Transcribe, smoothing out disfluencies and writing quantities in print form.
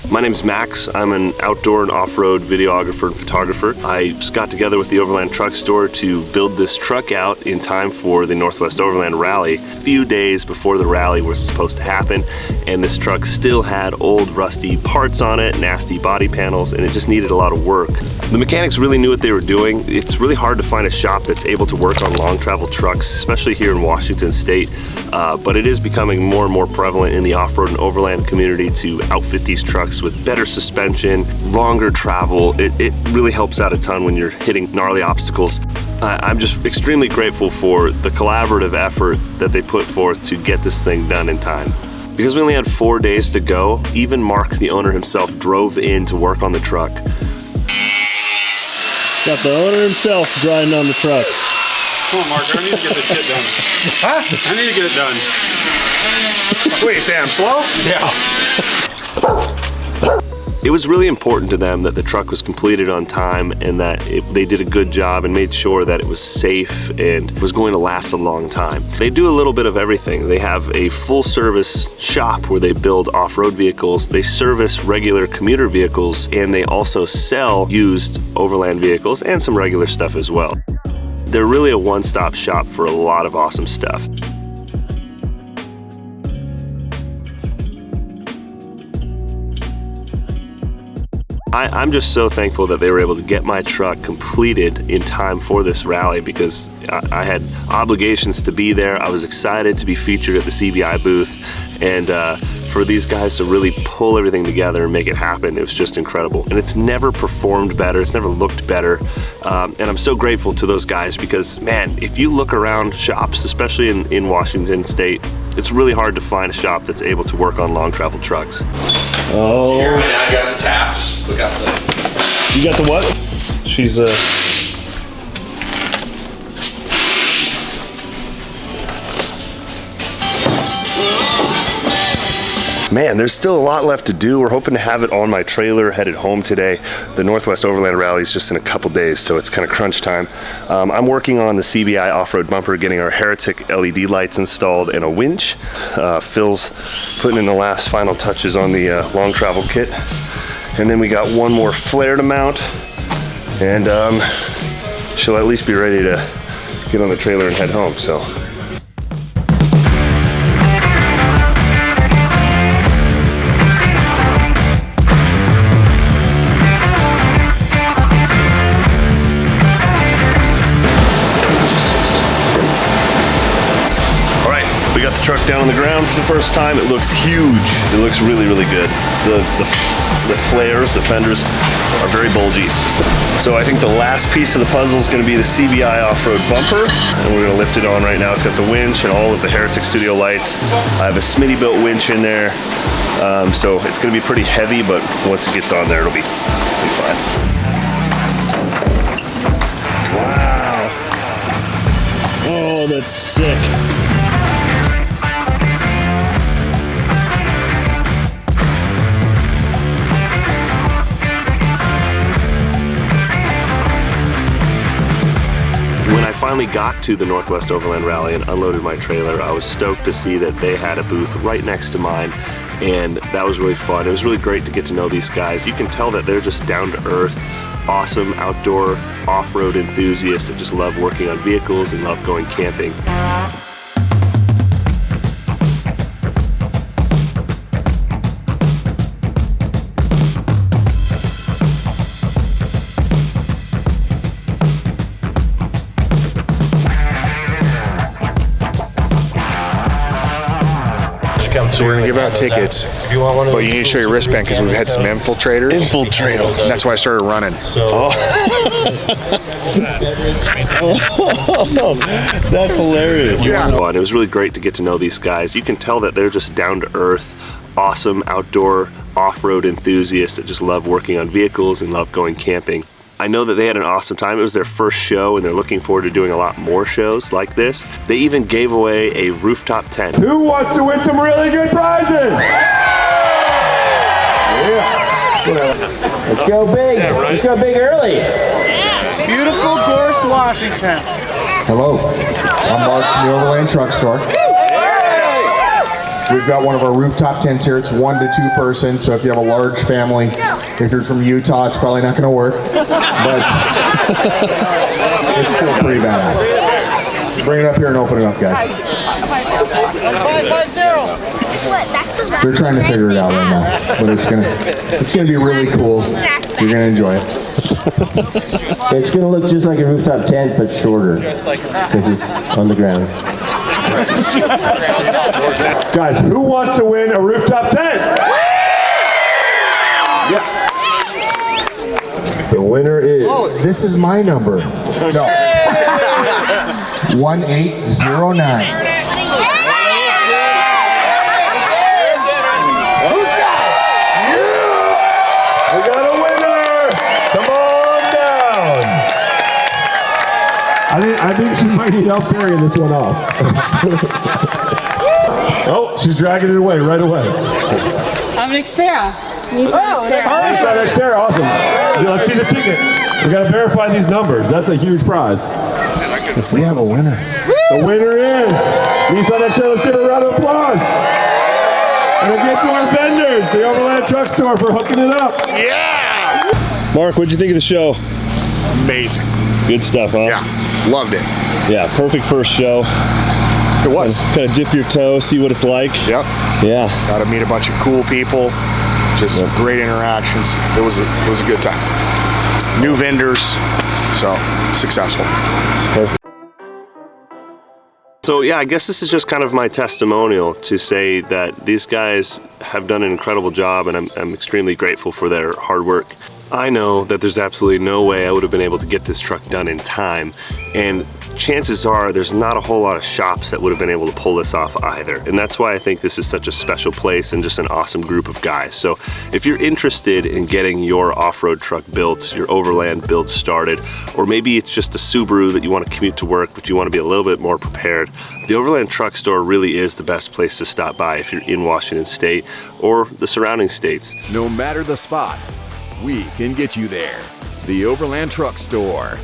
My name's Max. I'm an outdoor and off-road videographer and photographer. I just got together with the Overland truck store to build this truck out in time for the Northwest Overland Rally. A few days before the rally was supposed to happen, and this truck still had old rusty parts on it, nasty body panels, and it just needed a lot of work. The mechanics really knew what they were doing. It's really hard to find a shop that's able to work on long travel trucks, especially here in Washington State, but it is becoming more and more prevalent in the off-road and overland community to outfit these trucks with better suspension, longer travel. It really helps out a ton when you're hitting gnarly obstacles. I'm just extremely grateful for the collaborative effort that they put forth to get this thing done in time. Because we only had 4 days to go, even Mark, the owner himself, drove in to work on the truck. Got the owner himself driving on the truck. Come on, Mark, I need to get this shit done. Huh? I need to get it done. What, you say I'm slow? Yeah. It was really important to them that the truck was completed on time and that they did a good job and made sure that it was safe and was going to last a long time. They do a little bit of everything. They have a full service shop where they build off-road vehicles, they service regular commuter vehicles, and they also sell used overland vehicles and some regular stuff as well. They're really a one-stop shop for a lot of awesome stuff. I'm just so thankful that they were able to get my truck completed in time for this rally because I had obligations to be there. I was excited to be featured at the CBI booth, and for these guys to really pull everything together and make it happen, it was just incredible. And it's never performed better, it's never looked better, and I'm so grateful to those guys because, man, if you look around shops, especially in Washington State, it's really hard to find a shop that's able to work on long travel trucks. Oh. Here, and I got the taps. We got the... You got the what? She's Man, there's still a lot left to do. We're hoping to have it on my trailer headed home today. The Northwest Overland Rally is just in a couple days, so it's kind of crunch time. I'm working on the CBI off-road bumper, getting our Heretic LED lights installed and a winch. Phil's putting in the last final touches on the long travel kit. And then we got one more flare to mount, and she'll at least be ready to get on the trailer and head home, so. We got the truck down on the ground for the first time. It looks huge. It looks really, really good. The flares, the fenders are very bulgy. So I think the last piece of the puzzle is going to be the CBI off-road bumper, and we're going to lift it on right now. It's got the winch and all of the Heretic Studio lights. I have a Smitty built winch in there, so it's going to be pretty heavy, but once it gets on there, it'll be fine. wow. Oh, that's sick. When I finally got to the Northwest Overland Rally and unloaded my trailer, I was stoked to see that they had a booth right next to mine, and that was really fun. It was really great to get to know these guys. You can tell that they're just down to earth, awesome outdoor off-road enthusiasts that just love working on vehicles and love going camping. So we're gonna give out tickets, but you need to show your wristband because we've had some infiltrators. Infiltrators. And that's why I started running. That's hilarious. Yeah. It was really great to get to know these guys. You can tell that they're just down to earth, awesome outdoor off-road enthusiasts that just love working on vehicles and love going camping. I know that they had an awesome time. It was their first show, and they're looking forward to doing a lot more shows like this. They even gave away a rooftop tent. Who wants to win some really good prizes? Yeah. Let's go big. Let's go big early. Beautiful Gorst, Washington. Hello, I'm Mark from the Overland Truck Store. We've got one of our rooftop tents here. It's 1 to 2 person, so if you have a large family, if you're from Utah, it's probably not going to work, but it's still pretty badass. Bring it up here and open it up, guys. 550. They're trying to figure it out right now, but it's gonna be really cool. You're gonna enjoy it. It's gonna look just like a rooftop tent, but shorter, because it's on the ground. Guys, who wants to win a rooftop tent? Yeah. The winner is... Oh, this is my number. No. 1809. We got a winner! Come on down! I think she might need help carrying this one off. Oh, she's dragging it away right away. I'm Nextera. Nissan Xterra, awesome. Yeah, let's see the ticket. We got to verify these numbers. That's a huge prize. We have a winner. The winner is Nissan Xterra. Let's give her a round of applause. And a gift to our vendors, the Overland Truck Store, for hooking it up. Yeah! Mark, what'd you think of the show? Amazing. Good stuff, huh? Yeah, loved it. Yeah, perfect first show. It was. Kind of dip your toe, see what it's like. Yep. Yeah. Got to meet a bunch of cool people. Just great interactions. It was a good time. New vendors, so successful. Perfect. So yeah, I guess this is just kind of my testimonial to say that these guys have done an incredible job, and I'm extremely grateful for their hard work. I know that there's absolutely no way I would have been able to get this truck done in time, and chances are there's not a whole lot of shops that would have been able to pull this off either. And that's why I think this is such a special place and just an awesome group of guys. So if you're interested in getting your off-road truck built, your Overland build started, or maybe it's just a Subaru that you want to commute to work but you want to be a little bit more prepared, the Overland Truck Store really is the best place to stop by if you're in Washington State or the surrounding states. No matter the spot, we can get you there. The Overland Truck Store.